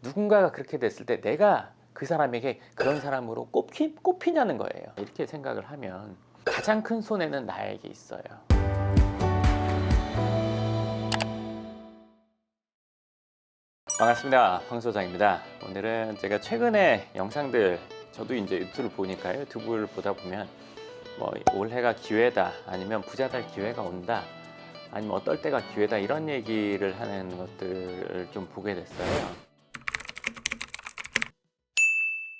누군가가 그렇게 됐을 때 내가 그 사람에게 그런 사람으로 꼽히냐는 거예요. 이렇게 생각을 하면 가장 큰 손해는 나에게 있어요. 반갑습니다. 황 소장입니다. 오늘은 제가 최근에 영상들, 저도 이제 유튜브를 보니까요, 유튜브를 보다 보면 뭐 올해가 기회다, 아니면 부자 될 기회가 온다, 아니면 어떨 때가 기회다, 이런 얘기를 하는 것들을 좀 보게 됐어요.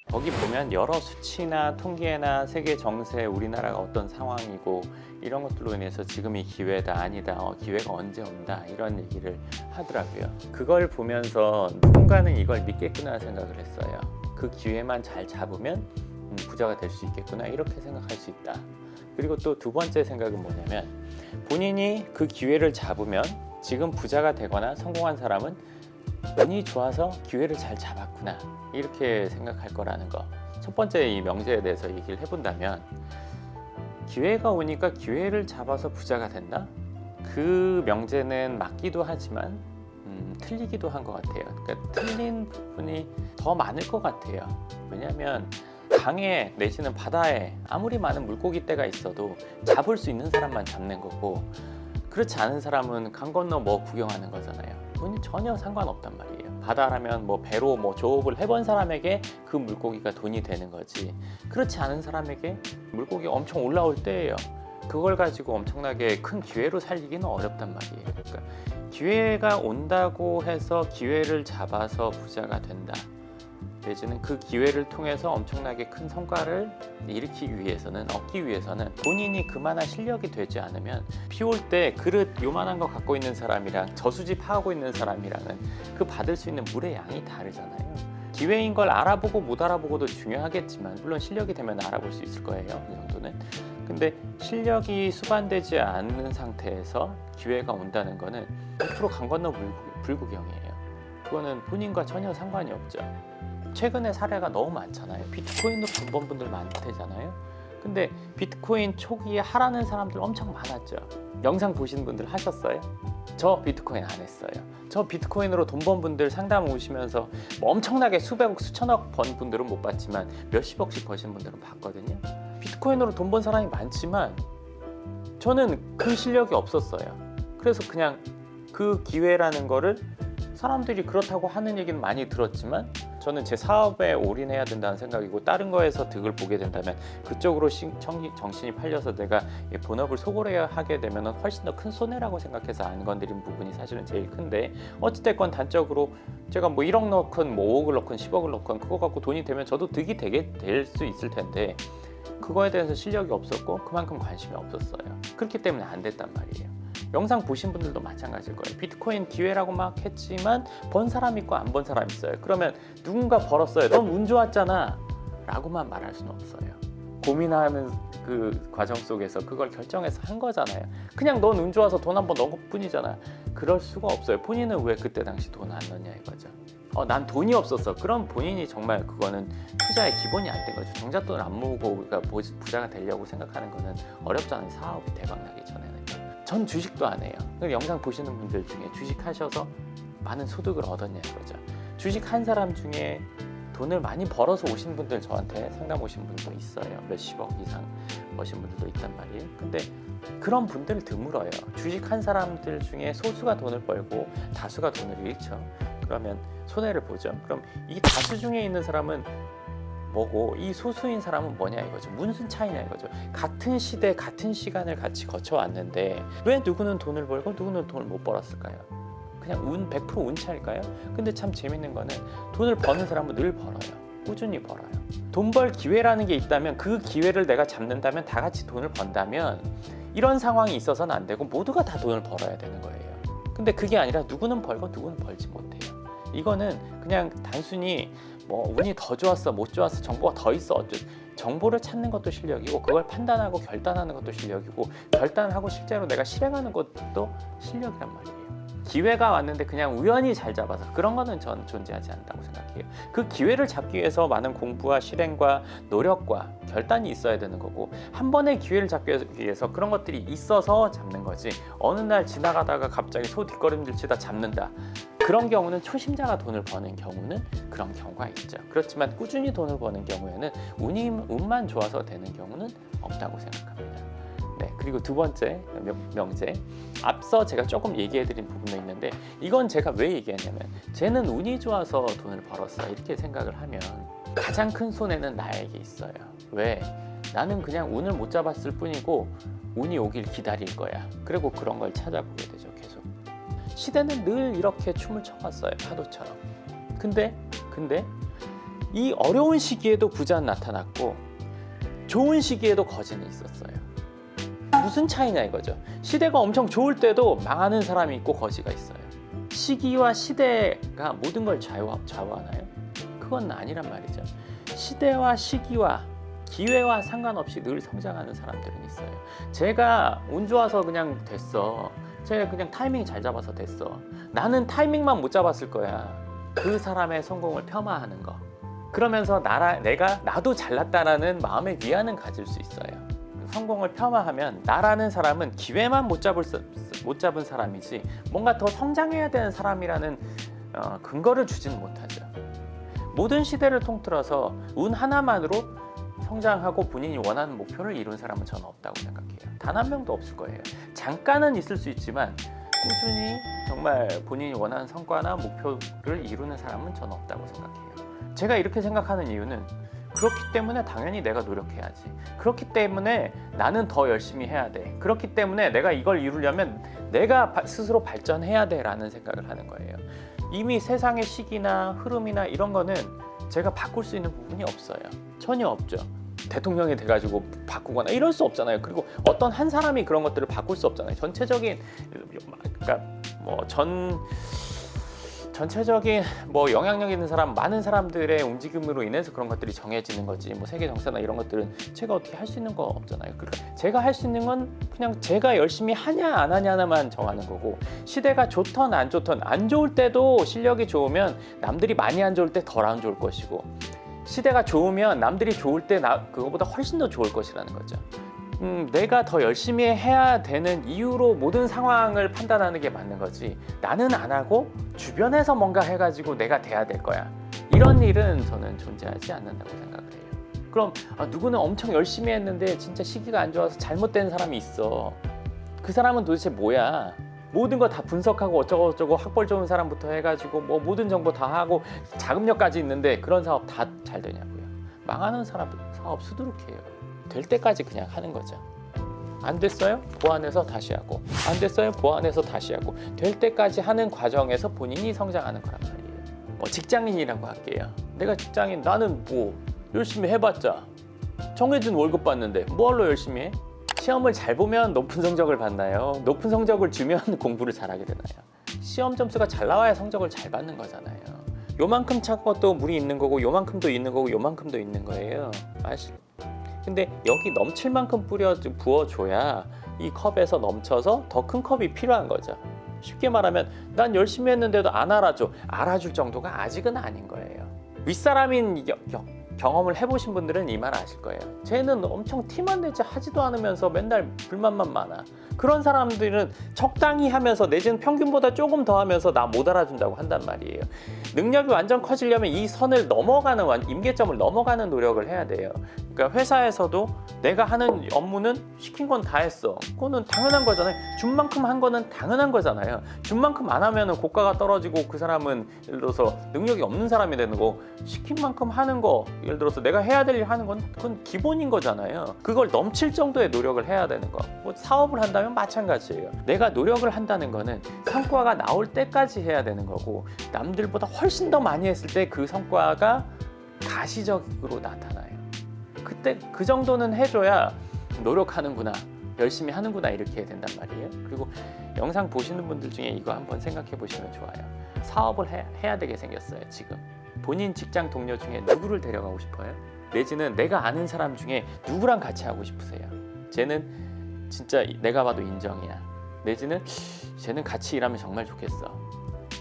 거기 보면 여러 수치나 통계나 세계 정세, 우리나라가 어떤 상황이고 이런 것들로 인해서 지금이 기회다, 아니다, 기회가 언제 온다, 이런 얘기를 하더라고요. 그걸 보면서 누군가는 이걸 믿겠구나 생각을 했어요. 그 기회만 잘 잡으면 부자가 될 수 있겠구나, 이렇게 생각할 수 있다. 그리고 또 두 번째 생각은 뭐냐면, 본인이 그 기회를 잡으면 지금 부자가 되거나 성공한 사람은 운이 좋아서 기회를 잘 잡았구나, 이렇게 생각할 거라는 거. 첫 번째 이 명제에 대해서 얘기를 해본다면, 기회가 오니까 기회를 잡아서 부자가 된다? 그 명제는 맞기도 하지만 틀리기도 한 것 같아요. 그러니까 틀린 부분이 더 많을 것 같아요. 왜냐하면 강에 내지는 바다에 아무리 많은 물고기 떼가 있어도 잡을 수 있는 사람만 잡는 거고, 그렇지 않은 사람은 강 건너 뭐 구경하는 거잖아요. 돈이 전혀 상관없단 말이에요. 바다라면 뭐 배로 뭐 조업을 해본 사람에게 그 물고기가 돈이 되는 거지, 그렇지 않은 사람에게 물고기가 엄청 올라올 때예요. 그걸 가지고 엄청나게 큰 기회로 살리기는 어렵단 말이에요. 그러니까 기회가 온다고 해서 기회를 잡아서 부자가 된다, 내지는 그 기회를 통해서 엄청나게 큰 성과를 일으키기 위해서는, 얻기 위해서는 본인이 그만한 실력이 되지 않으면, 비 올 때 그릇 요만한 거 갖고 있는 사람이랑 저수지 파고 있는 사람이랑은 그 받을 수 있는 물의 양이 다르잖아요. 기회인 걸 알아보고 못 알아보고도 중요하겠지만, 물론 실력이 되면 알아볼 수 있을 거예요, 이 정도는. 근데 실력이 수반되지 않는 상태에서 기회가 온다는 거는 100% 강 건너 불구경이에요. 그거는 본인과 전혀 상관이 없죠. 최근에 사례가 너무 많잖아요. 비트코인으로 돈 번 분들 많대잖아요. 근데 비트코인 초기에 하라는 사람들 엄청 많았죠. 영상 보시는 분들 하셨어요? 저 비트코인 안 했어요. 저 비트코인으로 돈 번 분들 상담 오시면서 뭐 엄청나게 수백억, 수천억 번 분들은 못 봤지만 몇십억씩 버신 분들은 봤거든요. 비트코인으로 돈 번 사람이 많지만 저는 그 실력이 없었어요. 그래서 그냥 그 기회라는 거를, 사람들이 그렇다고 하는 얘기는 많이 들었지만 저는 제 사업에 올인해야 된다는 생각이고, 다른 거에서 득을 보게 된다면 그쪽으로 정신이 팔려서 내가 본업을 소홀히 하게 되면 훨씬 더 큰 손해라고 생각해서 안 건드린 부분이 사실은 제일 큰데, 어찌됐건 단적으로 제가 뭐 1억 넣건 뭐 5억을 넣건 10억을 넣건 그거 갖고 돈이 되면 저도 득이 되게 될 수 있을 텐데, 그거에 대해서 실력이 없었고 그만큼 관심이 없었어요. 그렇기 때문에 안 됐단 말이에요. 영상 보신 분들도 마찬가지일 거예요. 비트코인 기회라고 막 했지만 번 사람 있고 안 번 사람 있어요. 그러면 누군가 벌었어요. 넌 운 좋았잖아 라고만 말할 수는 없어요. 고민하는 그 과정 속에서 그걸 결정해서 한 거잖아요. 그냥 넌 운 좋아서 돈 한 번 넣은 것 뿐이잖아. 그럴 수가 없어요. 본인은 왜 그때 당시 돈 안 넣냐 이거죠. 난 돈이 없었어. 그럼 본인이 정말 그거는 투자의 기본이 안 된 거죠. 정잣돈을 안 모으고 우리가 부자가 되려고 생각하는 거는 어렵잖아요. 사업이 대박나기 전에는. 전 주식도 안 해요. 영상 보시는 분들 중에 주식하셔서 많은 소득을 얻었냐 이거죠. 주식 한 사람 중에 돈을 많이 벌어서 오신 분들, 저한테 상담 오신 분도 있어요. 몇십억 이상 버신 분들도 있단 말이에요. 근데 그런 분들 드물어요. 주식 한 사람들 중에 소수가 돈을 벌고 다수가 돈을 잃죠. 그러면 손해를 보죠. 그럼 이 다수 중에 있는 사람은 뭐고 이 소수인 사람은 뭐냐 이거죠. 무슨 차이냐 이거죠. 같은 시대, 같은 시간을 같이 거쳐왔는데 왜 누구는 돈을 벌고 누구는 돈을 못 벌었을까요? 그냥 100% 운차일까요? 근데 참 재밌는 거는 돈을 버는 사람은 늘 벌어요. 꾸준히 벌어요. 돈 벌 기회라는 게 있다면, 그 기회를 내가 잡는다면, 다 같이 돈을 번다면 이런 상황이 있어서는 안 되고 모두가 다 돈을 벌어야 되는 거예요. 근데 그게 아니라 누구는 벌고 누구는 벌지 못해요. 이거는 그냥 단순히 뭐 운이 더 좋았어 못 좋았어, 정보가 더 있어, 정보를 찾는 것도 실력이고, 그걸 판단하고 결단하는 것도 실력이고, 결단하고 실제로 내가 실행하는 것도 실력이란 말이에요. 기회가 왔는데 그냥 우연히 잘 잡아서 그런 거는 전 존재하지 않는다고 생각해요. 그 기회를 잡기 위해서 많은 공부와 실행과 노력과 결단이 있어야 되는 거고, 한 번의 기회를 잡기 위해서 그런 것들이 있어서 잡는 거지, 어느 날 지나가다가 갑자기 소 뒷걸음질 치다 잡는다, 그런 경우는 초심자가 돈을 버는 경우는 그런 경우가 있죠. 그렇지만 꾸준히 돈을 버는 경우에는 운만 좋아서 되는 경우는 없다고 생각합니다. 네, 그리고 두 번째 명제, 앞서 제가 조금 얘기해드린 부분도 있는데, 이건 제가 왜 얘기했냐면, 쟤는 운이 좋아서 돈을 벌었어 이렇게 생각을 하면 가장 큰 손해는 나에게 있어요. 왜? 나는 그냥 운을 못 잡았을 뿐이고 운이 오길 기다릴 거야. 그리고 그런 걸 찾아보게 되죠. 계속 시대는 늘 이렇게 춤을 춰왔어요, 파도처럼. 근데 이 어려운 시기에도 부자는 나타났고 좋은 시기에도 거지는 있었어요. 무슨 차이냐 이거죠. 시대가 엄청 좋을 때도 망하는 사람이 있고 거지가 있어요. 시기와 시대가 모든 걸 좌우하나요? 그건 아니란 말이죠. 시대와 시기와 기회와 상관없이 늘 성장하는 사람들은 있어요. 제가 운 좋아서 그냥 됐어, 제가 그냥 타이밍 잘 잡아서 됐어, 나는 타이밍만 못 잡았을 거야, 그 사람의 성공을 폄하하는 거, 그러면서 나도 잘났다라는 마음의 위안은 가질 수 있어요. 성공을 폄하하면 나라는 사람은 기회만 못 잡은 사람이지 뭔가 더 성장해야 되는 사람이라는 근거를 주지는 못하죠. 모든 시대를 통틀어서 운 하나만으로 성장하고 본인이 원하는 목표를 이룬 사람은 저는 없다고 생각해요. 단 한 명도 없을 거예요. 잠깐은 있을 수 있지만 꾸준히 정말 본인이 원하는 성과나 목표를 이루는 사람은 저는 없다고 생각해요. 제가 이렇게 생각하는 이유는, 그렇기 때문에 당연히 내가 노력해야지, 그렇기 때문에 나는 더 열심히 해야 돼, 그렇기 때문에 내가 이걸 이루려면 내가 스스로 발전해야 돼 라는 생각을 하는 거예요. 이미 세상의 시기나 흐름이나 이런 거는 제가 바꿀 수 있는 부분이 없어요. 전혀 없죠. 대통령이 돼가지고 바꾸거나 이럴 수 없잖아요. 그리고 어떤 한 사람이 그런 것들을 바꿀 수 없잖아요. 전체적인 영향력 있는 사람, 많은 사람들의 움직임으로 인해서 그런 것들이 정해지는 거지, 세계 정세나 이런 것들은 제가 어떻게 할 수 있는 거 없잖아요. 그러니까 제가 할 수 있는 건 그냥 제가 열심히 하냐 안 하냐만 정하는 거고, 시대가 좋던 안 좋던, 안 좋을 때도 실력이 좋으면 남들이 많이 안 좋을 때 덜 안 좋을 것이고, 시대가 좋으면 남들이 좋을 때 그거보다 훨씬 더 좋을 것이라는 거죠. 내가 더 열심히 해야 되는 이유로 모든 상황을 판단하는 게 맞는 거지, 나는 안 하고 주변에서 뭔가 해가지고 내가 돼야 될 거야, 이런 일은 저는 존재하지 않는다고 생각을 해요. 그럼 누구는 엄청 열심히 했는데 진짜 시기가 안 좋아서 잘못된 사람이 있어. 그 사람은 도대체 뭐야? 모든 거 다 분석하고 어쩌고 학벌 좋은 사람부터 해가지고 모든 정보 다 하고 자금력까지 있는데 그런 사업 다 잘 되냐고요. 망하는 사업 수두룩해요. 될 때까지 그냥 하는 거죠. 안 됐어요? 보완해서 다시 하고, 안 됐어요? 보완해서 다시 하고, 될 때까지 하는 과정에서 본인이 성장하는 거란 말이에요. 직장인이라고 할게요. 내가 직장인, 나는 열심히 해봤자 정해진 월급 받는데 뭐하러 열심히 해? 시험을 잘 보면 높은 성적을 받나요? 높은 성적을 주면 공부를 잘하게 되나요? 시험 점수가 잘 나와야 성적을 잘 받는 거잖아요. 요만큼 찬 것도 물이 있는 거고, 요만큼도 있는 거고, 요만큼도 있는 거예요. 근데 여기 넘칠 만큼 부어줘야 이 컵에서 넘쳐서 더 큰 컵이 필요한 거죠. 쉽게 말하면 난 열심히 했는데도 안 알아줄 정도가 아직은 아닌 거예요. 윗사람인 경험을 해보신 분들은 이 말 아실 거예요. 쟤는 엄청 티만 내지 하지도 않으면서 맨날 불만만 많아. 그런 사람들은 적당히 하면서 내지는 평균보다 조금 더 하면서 나 못 알아준다고 한단 말이에요. 능력이 완전 커지려면 이 선을 넘어가는, 임계점을 넘어가는 노력을 해야 돼요. 그러니까 회사에서도 내가 하는 업무는 시킨 건 다 했어, 그거는 당연한 거잖아요. 준 만큼 한 거는 당연한 거잖아요. 준 만큼 안 하면 고가가 떨어지고 그 사람은 예를 들어서 능력이 없는 사람이 되는 거, 시킨 만큼 하는 거, 예를 들어서 내가 해야 될 일 하는 건 그건 기본인 거잖아요. 그걸 넘칠 정도의 노력을 해야 되는 거. 사업을 한다면 마찬가지예요. 내가 노력을 한다는 거는 성과가 나올 때까지 해야 되는 거고, 남들보다 훨씬 더 많이 했을 때 그 성과가 가시적으로 나타나요. 그때 그 정도는 해줘야 노력하는구나, 열심히 하는구나, 이렇게 된단 말이에요. 그리고 영상 보시는 분들 중에 이거 한번 생각해 보시면 좋아요. 사업을 해야 되게 생겼어요. 지금 본인 직장 동료 중에 누구를 데려가고 싶어요? 내지는 내가 아는 사람 중에 누구랑 같이 하고 싶으세요? 쟤는 진짜 내가 봐도 인정이야, 내지는 쟤는 같이 일하면 정말 좋겠어.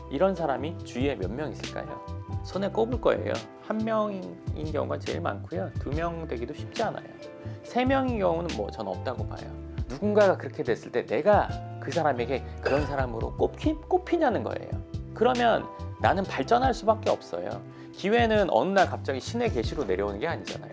이런 사람이 주위에 몇 명 있을까요? 손에 꼽을 거예요. 한 명인 경우가 제일 많고요. 2명 되기도 쉽지 않아요. 3명인 경우는 뭐 전 없다고 봐요. 누군가가 그렇게 됐을 때 내가 그 사람에게 그런 사람으로 꼽히냐는 거예요. 그러면 나는 발전할 수밖에 없어요. 기회는 어느 날 갑자기 신의 계시로 내려오는 게 아니잖아요.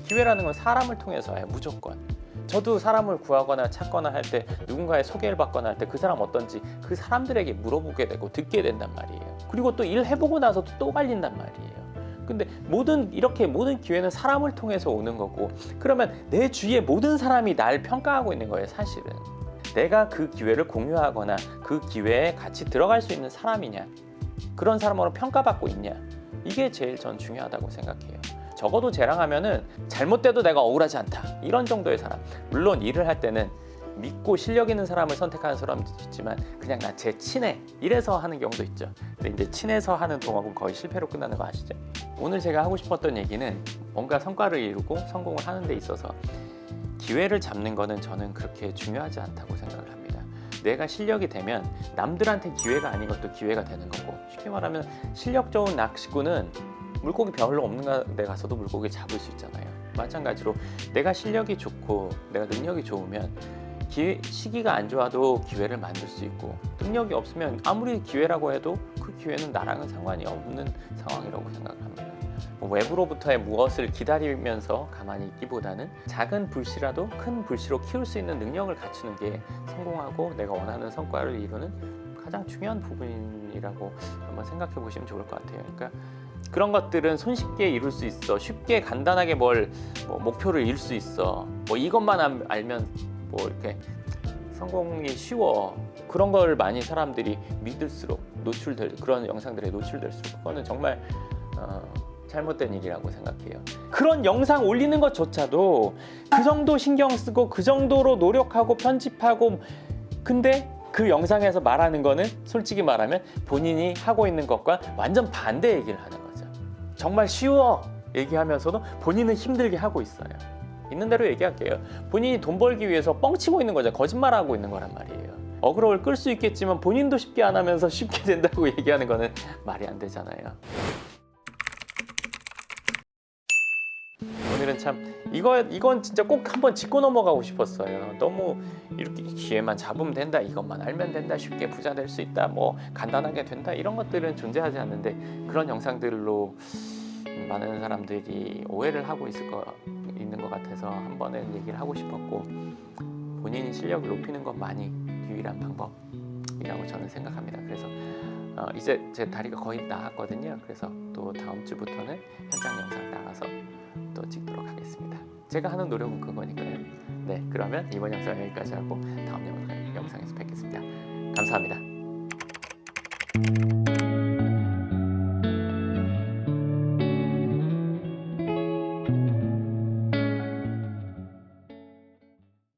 기회라는 건 사람을 통해서 와요. 무조건. 저도 사람을 구하거나 찾거나 할 때 누군가의 소개를 받거나 할 때 그 사람 어떤지 그 사람들에게 물어보게 되고 듣게 된단 말이에요. 그리고 또 일 해보고 나서도 또 갈린단 말이에요. 근데 모든 기회는 사람을 통해서 오는 거고, 그러면 내 주위의 모든 사람이 날 평가하고 있는 거예요. 사실은 내가 그 기회를 공유하거나 그 기회에 같이 들어갈 수 있는 사람이냐, 그런 사람으로 평가받고 있냐, 이게 제일 전 중요하다고 생각해요. 적어도 쟤랑 하면은 잘못돼도 내가 억울하지 않다, 이런 정도의 사람. 물론 일을 할 때는 믿고 실력 있는 사람을 선택하는 사람도 있지만 그냥 나 쟤 친해 이래서 하는 경우도 있죠. 근데 이제 친해서 하는 동업은 거의 실패로 끝나는 거 아시죠? 오늘 제가 하고 싶었던 얘기는 뭔가 성과를 이루고 성공을 하는 데 있어서 기회를 잡는 거는 저는 그렇게 중요하지 않다고 생각을 합니다. 내가 실력이 되면 남들한테 기회가 아닌 것도 기회가 되는 거고, 쉽게 말하면 실력 좋은 낚시꾼은 물고기 별로 없는 데 가서도 물고기 잡을 수 있잖아요. 마찬가지로 내가 실력이 좋고 내가 능력이 좋으면 시기가 안 좋아도 기회를 만들 수 있고, 능력이 없으면 아무리 기회라고 해도 그 기회는 나랑은 상관이 없는 상황이라고 생각을 합니다. 외부로부터의 무엇을 기다리면서 가만히 있기보다는 작은 불씨라도 큰 불씨로 키울 수 있는 능력을 갖추는 게 성공하고 내가 원하는 성과를 이루는 가장 중요한 부분이라고 한번 생각해 보시면 좋을 것 같아요. 그러니까 그런 것들은 손쉽게 이룰 수 있어. 쉽게 간단하게 목표를 이룰 수 있어. 이것만 알면 이렇게 성공이 쉬워. 그런 걸 많이 사람들이 믿을수록 그런 영상들에 노출될수록 그거는 정말 잘못된 일이라고 생각해요. 그런 영상 올리는 것조차도 그 정도 신경 쓰고 그 정도로 노력하고 편집하고, 근데 그 영상에서 말하는 거는 솔직히 말하면 본인이 하고 있는 것과 완전 반대 얘기를 하는 거죠. 정말 쉬워 얘기하면서도 본인은 힘들게 하고 있어요. 있는 대로 얘기할게요. 본인이 돈 벌기 위해서 뻥치고 있는 거죠. 거짓말하고 있는 거란 말이에요. 어그로를 끌 수 있겠지만 본인도 쉽게 안 하면서 쉽게 된다고 얘기하는 거는 말이 안 되잖아요. 오늘은 참 이건 진짜 꼭 한번 짚고 넘어가고 싶었어요. 너무 이렇게 기회만 잡으면 된다, 이것만 알면 된다, 쉽게 부자 될 수 있다, 간단하게 된다, 이런 것들은 존재하지 않는데, 그런 영상들로 많은 사람들이 오해를 하고 있는 것 같아서 한 번은 얘기를 하고 싶었고, 본인이 실력을 높이는 것만이 유일한 방법이라고 저는 생각합니다. 그래서 이제 제 다리가 거의 나았거든요. 그래서 또 다음 주부터는 현장 영상 나가서 또 찍도록 하겠습니다. 제가 하는 노력은 그거니까요. 네, 그러면 이번 영상 여기까지 하고 다음 영상에서 뵙겠습니다. 감사합니다.